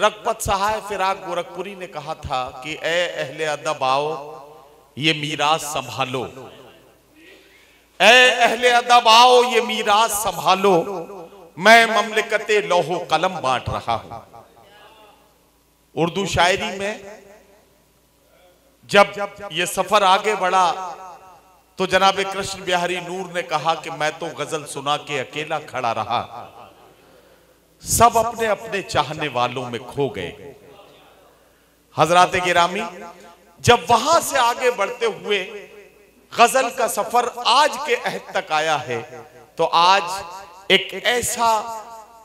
रघुपत सहाय फिराक गोरखपुरी ने कहा था कि ए अहले अदब आओ ये मीरास संभालो, ए अहले अदब आओ ये मीरास संभालो, मैं ममलिकते लौहो कलम बांट रहा हूं। उर्दू शायरी में जब ये सफर आगे बढ़ा तो जनाब कृष्ण बिहारी नूर ने कहा कि मैं तो गजल सुना के अकेला खड़ा रहा, सब अपने अपने चाहने वालों में खो गए। हजरात गिरामी, जब वहां से आगे बढ़ते हुए गजल का सफर आज के अहद तक आया है, तो आज एक ऐसा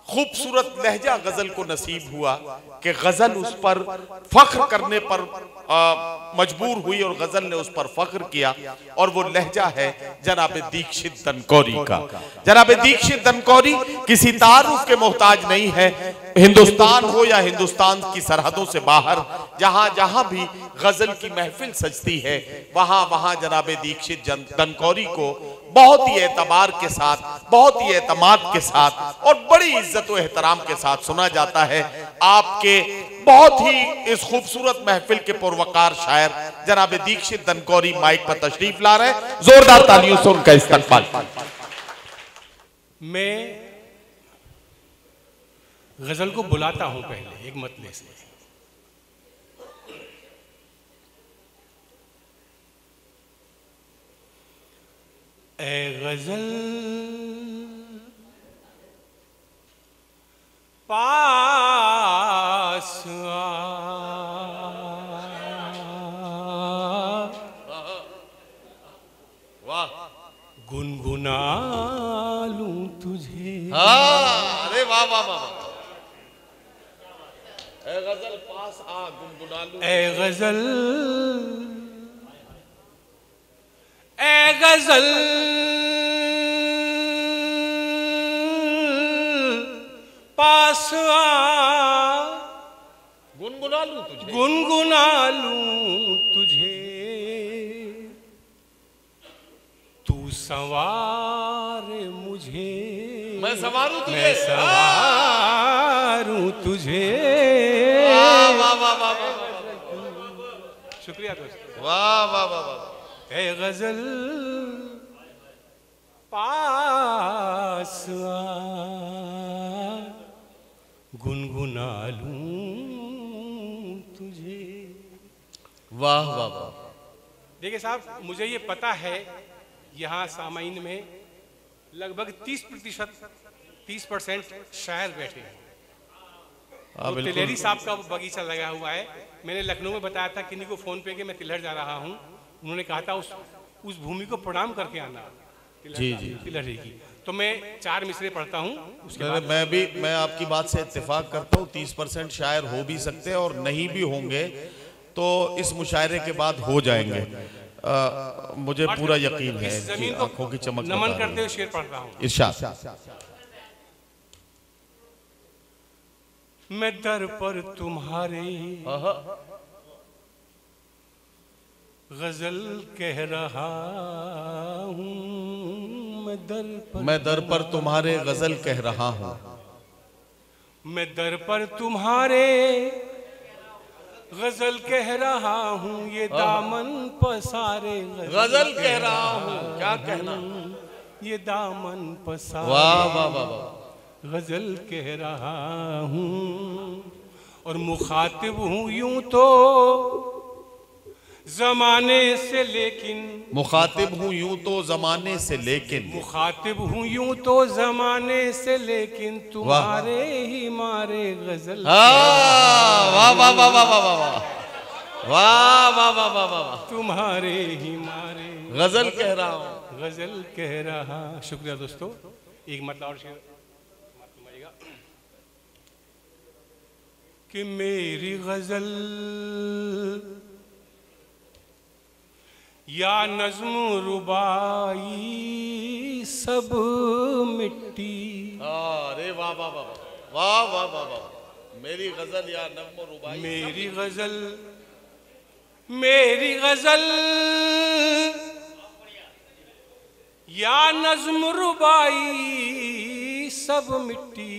खूबसूरत लहजा गजल को नसीब हुआ कि गजल उस पर फख्र करने पर मजबूर हुई और गजल ने उस पर फख्र किया, और वो लहजा है जनाब दीक्षित दनकौरी का। जनाब दीक्षित दनकौरी किसी तारुफ के मोहताज नहीं है। हिंदुस्तान हो या हिंदुस्तान की सरहदों से बाहर, जहां जहां भी गजल की महफिल सजती है, वहां वहां जनाब दीक्षित दनकौरी को बहुत ही एतबार के साथ, बहुत ही एतमाद के साथ और बड़ी इज्जत व एहतराम के साथ सुना जाता है। आपके बहुत ही इस खूबसूरत महफिल के पुरवकार शायर जनाब दीक्षित दनकौरी माइक पर तशरीफ ला रहे हैं। जोरदार तालियों से उनका इस्तकबाल। मैं गजल को बुलाता हूं पहले एक मतले से। ए गजल पास आ, वाह, गुनगुना लूं तुझे। अरे वाह वाह वाह। ए गजल पास आ गुनगुना लूं, ए गजल, ए गजल पास आ, गुनगुना लूं तुझे, गुनगुना लूं तुझे, तू सवार मुझे, मैं सवारूं तुझे, मैं सवारूं तुझे। वाह वाह वाह वाह, शुक्रिया दोस्तों। वाह वाह वाह वाह। ए गजल पास आ, गुनगुना लूं तुझे। वाह वाह वाह। देखिए साहब, मुझे ये पता है यहाँ सामाइन में लगभग 30% शायर बैठे हैं। तो तिलहरी साहब का बगीचा लगा हुआ है। मैंने लखनऊ में बताया था किन्हीं को फोन पे कि मैं तिलहर जा रहा हूँ। उन्होंने कहा था उस भूमि को प्रणाम करके आना। जी जी, तिलहरी की। तो मैं 4 मिसरे पढ़ता हूँ, उसके बाद मैं आपकी बात से इत्तेफाक करता हूँ। 30% शायर हो भी सकते हैं और नहीं भी होंगे, तो इस मुशायरे के बाद हो जाएंगे। मुझे पूरा यकीन है कि आंखों की चमक नमन करते हुए शेर पढ़ता हूँ। इरशाद। मैं दर पर तुम्हारे गजल कह रहा हूँ, मैं दर पर तुम्हारे गजल कह रहा हूँ, मैं दर पर तुम्हारे गजल कह रहा हूँ, ये दामन पसारे गजल कह रहा हूँ। क्या कहना, ये दामन पसारे। वाह वाह वाह वाह। गजल कह रहा हूँ और मुखातिब हूँ यूं तो जमाने से, लेकिन मुखातिब हूँ यूं तो जमाने से, लेकिन मुखातिब हूँ यूं तो जमाने से, लेकिन तुम्हारे ही मारे गजल। वाह वाह वाह वाह वाह वाह वाह वाह वाह वाह वाह। तुम्हारे ही मारे गजल कह रहा हूँ, गजल कह रहा। शुक्रिया दोस्तों। एक मतलब और शेर कि मेरी गजल या नज्म रुबाई सब मिट्टी। अरे वाह वाह वाह वाह वाह वाह वाह। मेरी गजल या नज्म रुबाई, मेरी गजल, मेरी गजल या नज्म रुबाई सब मिट्टी,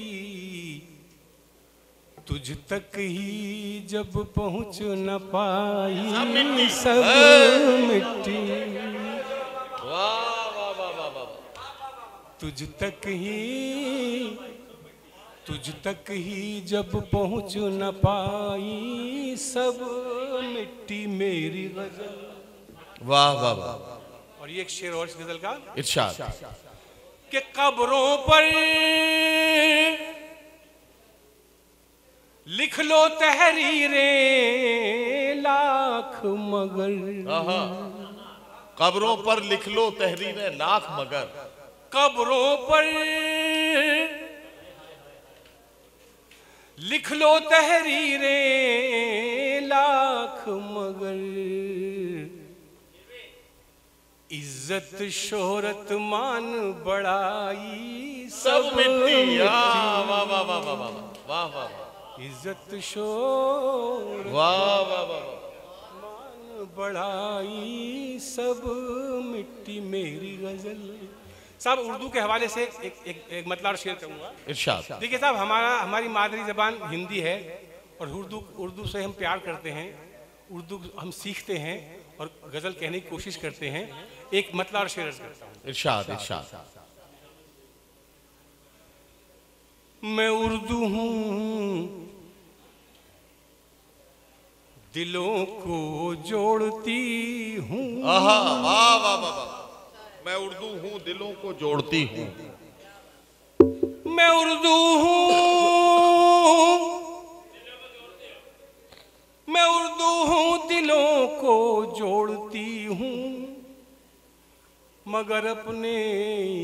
तुझ तक ही जब पहुंच न पाई सब मिट्टी, वाह वाह वाह वाह वाह, तुझ तक ही जब पहुंच न पाई सब मिट्टी मेरी गजल। वाह वाह वाह। और ये एक शेर और इस गजल का इरशाद कि कब्रों पर लिख लो तहरीरें लाख मगर, कब्रों पर लिख लो तहरीरें लाख मगर, कब्रों पर लिख लो तहरीरें लाख मगर, इज्जत शोहरत मान बड़ाई सब मिट्टी। वाह वाह वाह वाह वाह वाह वाह, इज्जत शोहरत वाह वाह वाह, मान बड़ाई सब मिट्टी मेरी गजल। साहब उर्दू के हवाले से एक मतलब शेयर करूंगा। इरशाद। देखिए साहब, हमारी मादरी जबान हिंदी है और उर्दू से हम प्यार करते हैं, उर्दू हम सीखते हैं और गजल कहने की कोशिश करते हैं। एक मतलब शेयर करता हूँ। इरशाद इरशाद। मैं उर्दू हूँ दिलों को जोड़ती हूँ, वाह वाह वाह वाह, मैं उर्दू हूँ दिलों को जोड़ती हूँ, मैं उर्दू हूँ, मैं उर्दू हूँ दिलों को जोड़ती हूँ, मगर अपने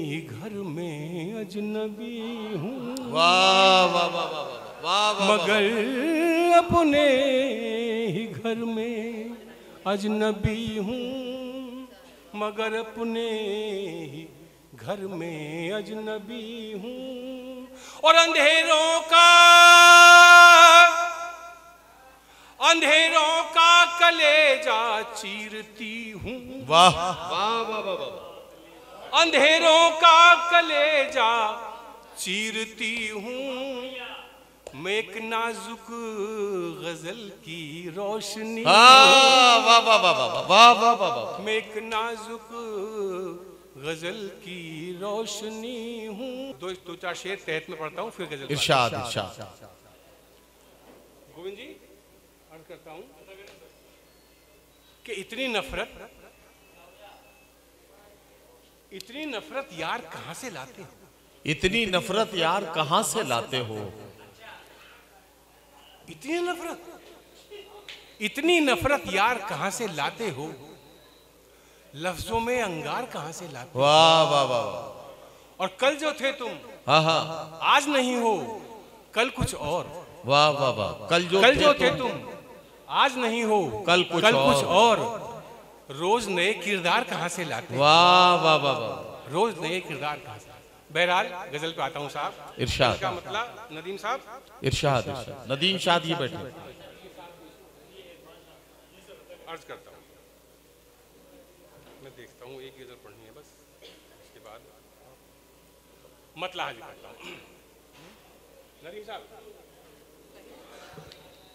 ही घर में अजनबी हूँ। वाह वाह वाह वाह वाह, मगर अपने ही घर में अजनबी हूँ, मगर अपने ही घर में अजनबी हूँ। और अंधेरों का कलेजा चीरती हूँ। वाह वाह वाह वाह, अंधेरों का कलेजा चीरती हूँ, मैं एक नाजुक गजल की रोशनी। वाह वाह वाह वाह वाह वाह वाह, मैं एक नाजुक गजल की रोशनी हूँ। दो चार शेर तहत में पढ़ता हूँ फिर गजल। इरशाद इरशाद। गोविंद जी अर्ज करता हूँ कि इतनी नफरत यार कहाँ से लाते हो? इतनी नफरत यार कहाँ से लाते हो? इतनी नफरत यार कहाँ से लाते हो? लफ्जों में अंगार कहाँ से लाते हो? वाह वाह वाह। और कल जो थे तुम, हाँ हाँ, आज नहीं हो कल कुछ और। वाह वाह वाह। कल जो थे तुम, आज नहीं हो कल कुछ और। रोज नए किरदार कहाँ से लाते हो? वाह वाह वाह वाह, रोज नए किरदार कहाँ से? बहरहाल गजल पे आता हूँ साहब। इरशाद का मतलब नदीम साहब। इरशाद इरशाद। नदीम शाद ये बैठे। अर्ज करता हूँ, मैं देखता हूँ एक गजल पढ़नी है बस, इसके बाद मतलब हाजिर करता हूँ। नदीम साहब।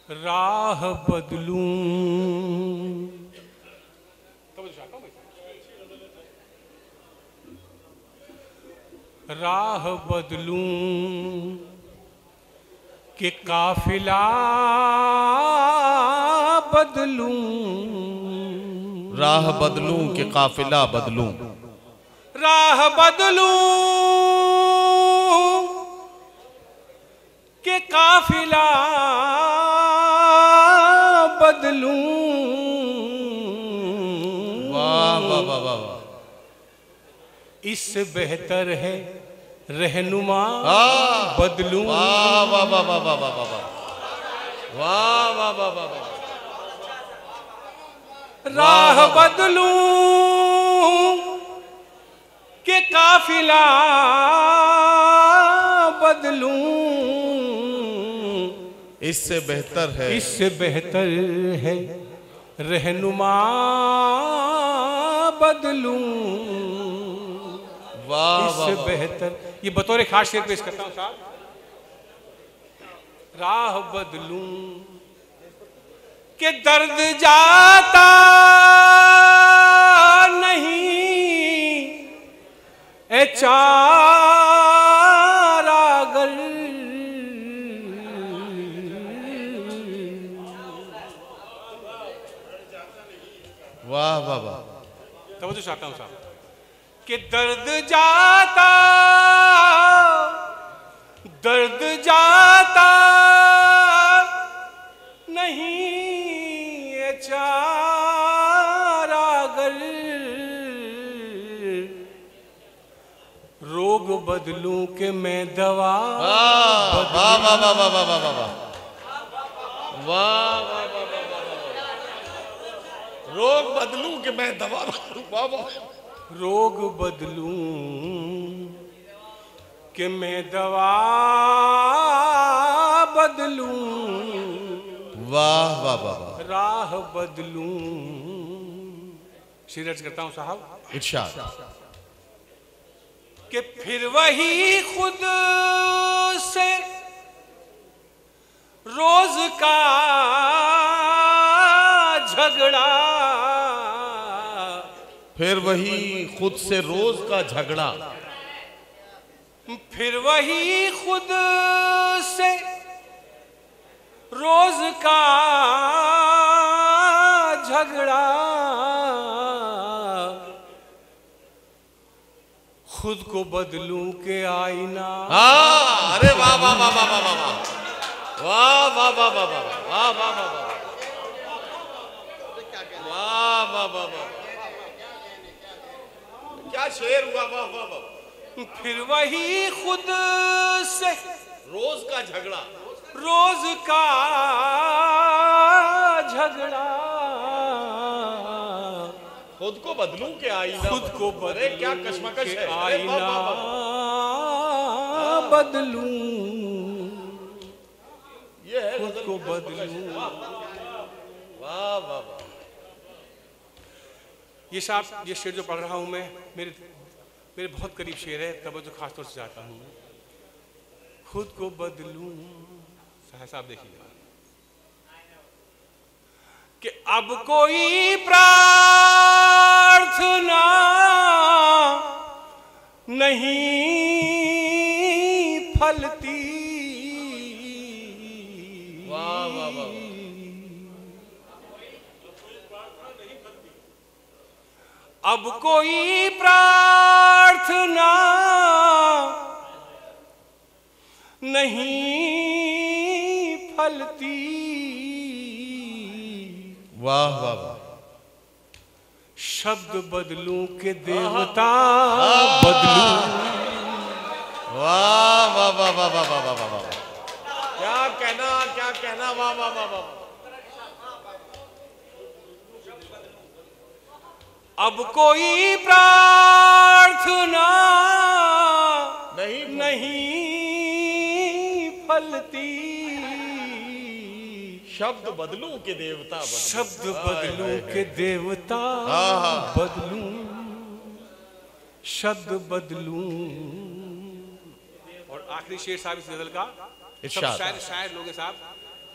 राह बदलूं, राह बदलूं कि काफिला बदलूं, राह बदलूं कि काफिला बदलूं, राह बदलूं कि काफिला बदलूं। वाह वाह वाह वाह, इससे बेहतर है रहनुमा बदलूं। वाह वाह वाह वाह वाह वाह वाह, वाह वाह वाह वाह वाह, राह बदलूं के काफिला बदलूं। इससे बेहतर है, इससे बेहतर है रहनुमा बदलूं। वाह इससे बेहतर, ये बतौर खास शेर पेश करता हूं साहब। राह बदलूं कि दर्द जाता नहीं ए चारागर। वाह वाह वाह। तब तो चाहता हूं साहब कि दर्द जाता नहीं ये चारागर। रोग बदलूं कि मैं दवा वाह वाह वाह वाह वाह वाह वाह वाह। रोग बदलूं कि मैं दवा बदलूं। वाह वाह। रोग बदलूं कि मैं दवा बदलूं। वाह वाह वाह। राह बदलूं। शेर अर्ज करता हूं साहब। इरशाद। कि फिर वही खुद से रोज का झगड़ा। फिर वही खुद से रोज का झगड़ा। फिर वही खुद से रोज का झगड़ा। खुद को बदलूं के आईना। अरे वाह वाह वाह वाह वाह वाह वाह वाह वाह वाह वाह वाह वाह वाह वाह वाह। क्या शेर हुआ। वाह वाह वाह। फिर वही खुद से रोज का झगड़ा। रोज का झगड़ा। खुद को बदलूं के आईना। खुद को अरे क्या कश्मकश है। आईना बदलूं। ये है खुद को बदलूं। वाह वाह वाह। ये साहब ये शेर जो पढ़ रहा हूं मैं मेरे बहुत करीब शेर है। तब तो खास तौर से चाहता हूं खुद को बदलूं। साहब देखिएगा कि अब कोई प्रार्थना नहीं फलती। वाह वाह वाह। अब कोई प्रार्थना नहीं फलती। वाह वाह वाह। शब्द बदलूं के देवता बदलूं। वाह वाह वाह वाह वाह वाह वाह वाह। क्या कहना। वाह वाह वाह वाह। अब कोई प्रार्थना नहीं फलती। शब्द बदलूं के देवता बदलूं। शब्द बदलूं के देवता बदलूं। शब्द बदलूं। और आखिरी शेर साहब इस गजल का। सब शायर लोग हैं साहब।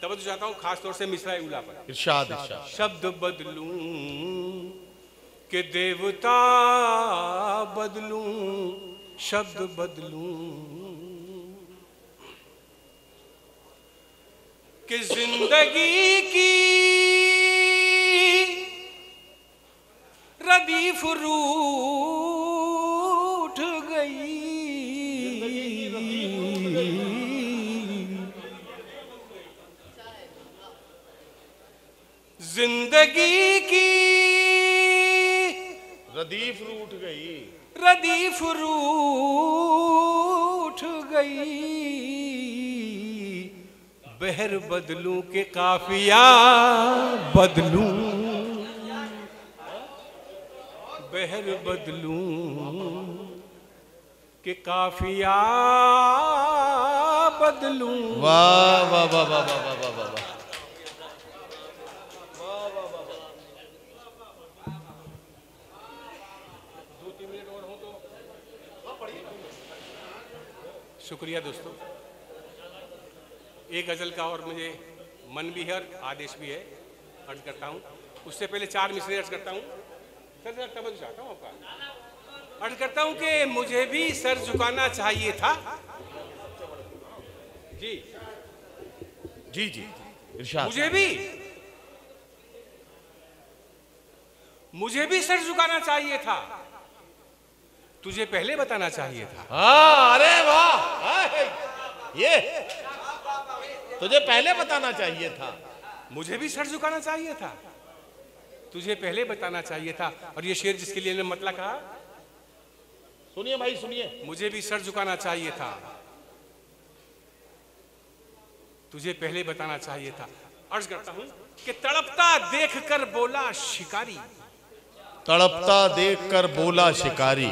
तब तो चाहता हूं खास तौर से मिसरा उला पर। इरशाद। शब्द बदलूं के देवता बदलूं। शब्द बदलूं कि जिंदगी की रदीफ रूठ गई। जिंदगी की रदीफ रूठ गई। रदीफ रूठ गई। बहर बदलूं के काफिया बदलूं। बहर बदलूं के काफिया बदलूं। वाह वाह वाह वाह वाह वाह वाह। शुक्रिया दोस्तों। एक गजल का और मुझे मन भी है और आदेश भी है, अर्ज करता हूँ। उससे पहले 4 मिसरे अर्ज करता हूँ। सर तवज्जो चाहता हूँ आपका। अर्ज करता हूँ कि मुझे भी सर झुकाना चाहिए था। जी जी जी इरशाद। मुझे भी सर झुकाना चाहिए था, तुझे पहले बताना चाहिए था। हाँ, अरे वाह, ये तुझे पहले बताना चाहिए था। मुझे भी सर झुकाना चाहिए था, तुझे पहले बताना चाहिए था। और ये शेर जिसके लिए ने मतलब कहा, सुनिए भाई सुनिए। मुझे भी सर झुकाना चाहिए था, तुझे पहले बताना चाहिए था। अर्ज करता हूं कि तड़पता देखकर बोला शिकारी, तड़पता देखकर बोला शिकारी,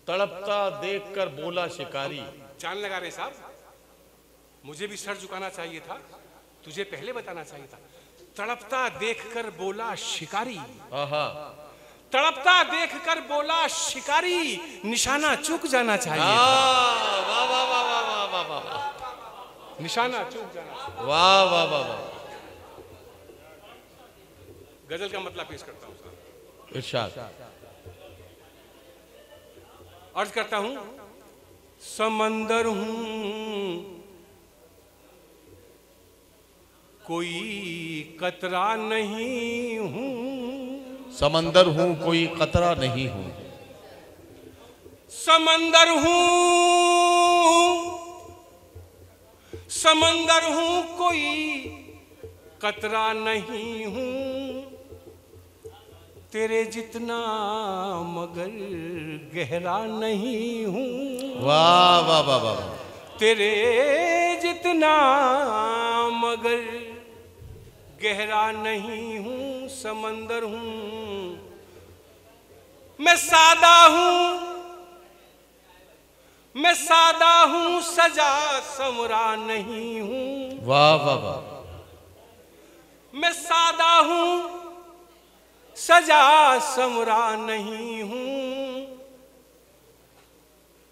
तड़पता देखकर बोला शिकारी। जान लगा रहे साहब, मुझे भी सर झुकाना चाहिए था, तुझे पहले बताना चाहिए था। तड़पता देखकर बोला शिकारी, तड़पता देखकर बोला शिकारी, निशाना चूक जाना चाहिए था। वाह वाह वाह वाह वाह वाह वाह, निशाना चूक जाना। वाह वाह वाह वाह। गजल का मतलब पेश करता हूं साहब। इरशाद। अर्ज करता हूं, समंदर हूं कोई कतरा नहीं हूं, समंदर हूं कोई कतरा नहीं हूं, समंदर हूं, समंदर हूं कोई कतरा नहीं हूं, तेरे जितना मगर गहरा नहीं हूं। वाह वाह वाह वाह। तेरे जितना मगर गहरा नहीं हूं, समंदर हूं, मैं सादा हूं, मैं सादा हूं, सजा समरा नहीं हूं। वाह वाह वाह। मैं सादा हूं, सजा समरा नहीं हूं,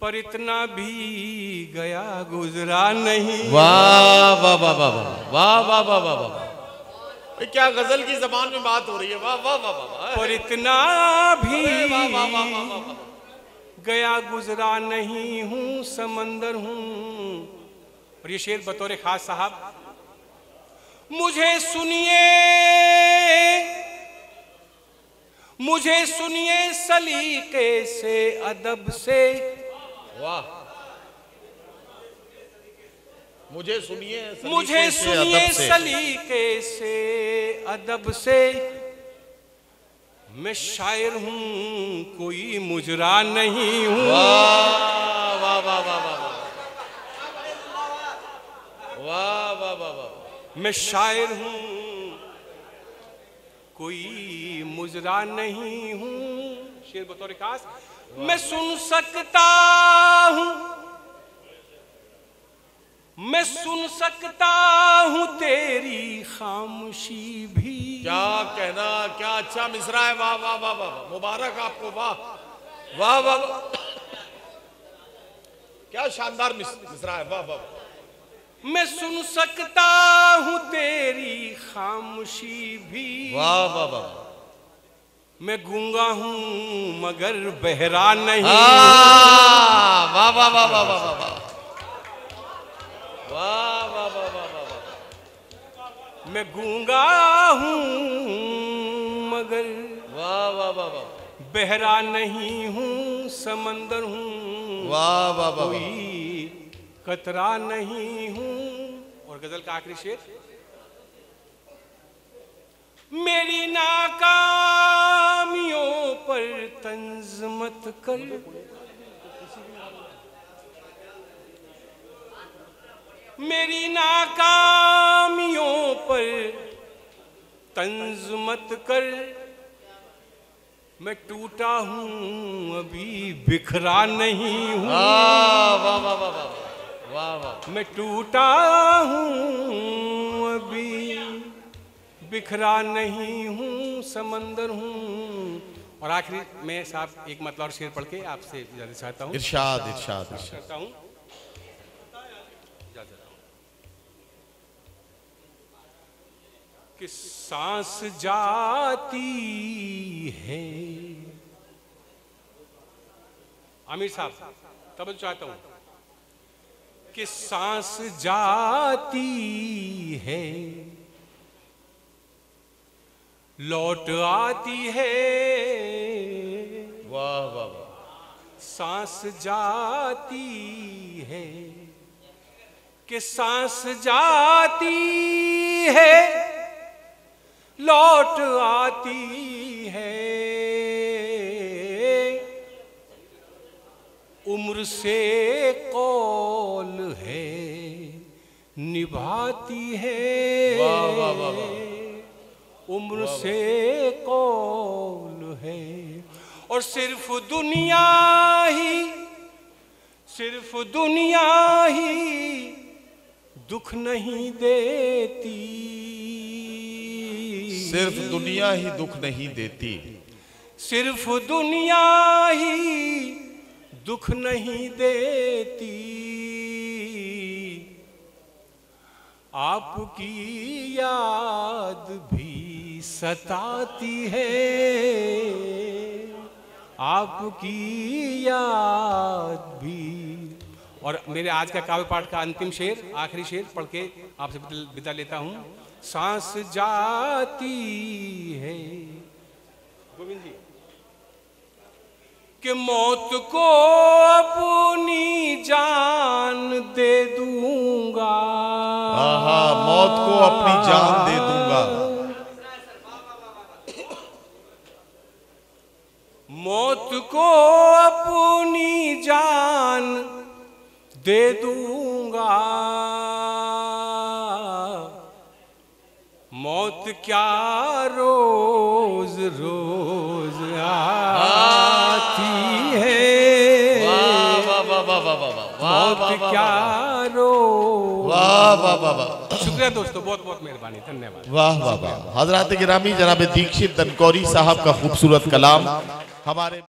पर इतना भी गया गुजरा नहीं। वाह वाह वाह वाह वाह वाह वाह वाह वाह। क्या गजल की जबान में बात हो रही है। वाह वाह वाह वाह। पर इतना भी गया गुजरा नहीं हूं, समंदर हूं। और ये शेर बतौर खास साहब, मुझे सुनिए, मुझे सुनिए सलीके से अदब से। वाह। मुझे सुनिए, मुझे सुनिए सलीके से अदब से, मैं शायर हूं कोई मुजरा नहीं हूं। वाह वाह वाह वाह वाह वाह वाह वाह वाह। मैं शायर हूं कोई मुजरा नहीं हूं। शेर बतौर खास, मैं सुन सकता हूं, मैं सुन सकता हूं तेरी खामोशी भी। क्या कहना, क्या अच्छा मिसरा है। वाह वाह वाह वाह, मुबारक आपको। वाह वाह वाह वाह, क्या शानदार मिसरा है। वाह वाह। मैं सुन सकता हूं तेरी खामोशी भी। वाह वाह वाह। मैं गूंगा हूं मगर बहरा नहीं। वाह वाह वाह वाह वाह वाह वाह वाह वाह वाह वाह वाह। मैं गूंगा हूं मगर वाह वाह वाह वाह, बहरा नहीं हूं, समंदर हूं वाह वाह वाह, कोई कतरा नहीं हूं। और गजल का आखिरी शेर, मेरी नाकामियों पर तंज मत कर, मेरी नाकामियों पर तंज मत कर, मैं टूटा हूं अभी बिखरा नहीं हूं। वाह वाह वाह वाह वाह वाह। मैं टूटा हूं अभी बिखरा नहीं हूं, समंदर हूं और आखिरी में साहब एक मतलब और शेर पढ़ के आपसे इजाजत चाहता हूँ। इरशाद इरशाद करता हूँ कि सांस जाती है, आमिर साहब तब चाहता हूं कि सांस जाती है, लौट आती है। वाह वाह वाह। सांस जाती है कि सांस जाती है, लौट आती है। उम्र से कौल है निभाती है। वाह वाह वाह वाह। उम्र से कौल है और सिर्फ दुनिया ही दुख नहीं देती। सिर्फ दुनिया ही दुख नहीं देती। सिर्फ दुनिया ही दुख नहीं देती। आपकी याद भी सताती है। आपकी याद भी। और मेरे आज का काव्य पाठ का अंतिम शेर, आखिरी शेर पढ़ के आपसे विदा लेता हूं। सांस जाती है गोविंद जी कि मौत को अपनी जान दे दूंगा। मौत को अपनी जान दे दूंगा। मौत को अपनी जान दे दूंगा। मौत क्या रोज रोज आती है। मौत क्या रोज। वाह वाह वाह वाह। शुक्रिया दोस्तों, बहुत बहुत मेहरबानी, धन्यवाद। वाह वाह वाह। हजरात गिरामी, जनाब दीक्षित दनकौरी साहब का खूबसूरत कलाम हमारे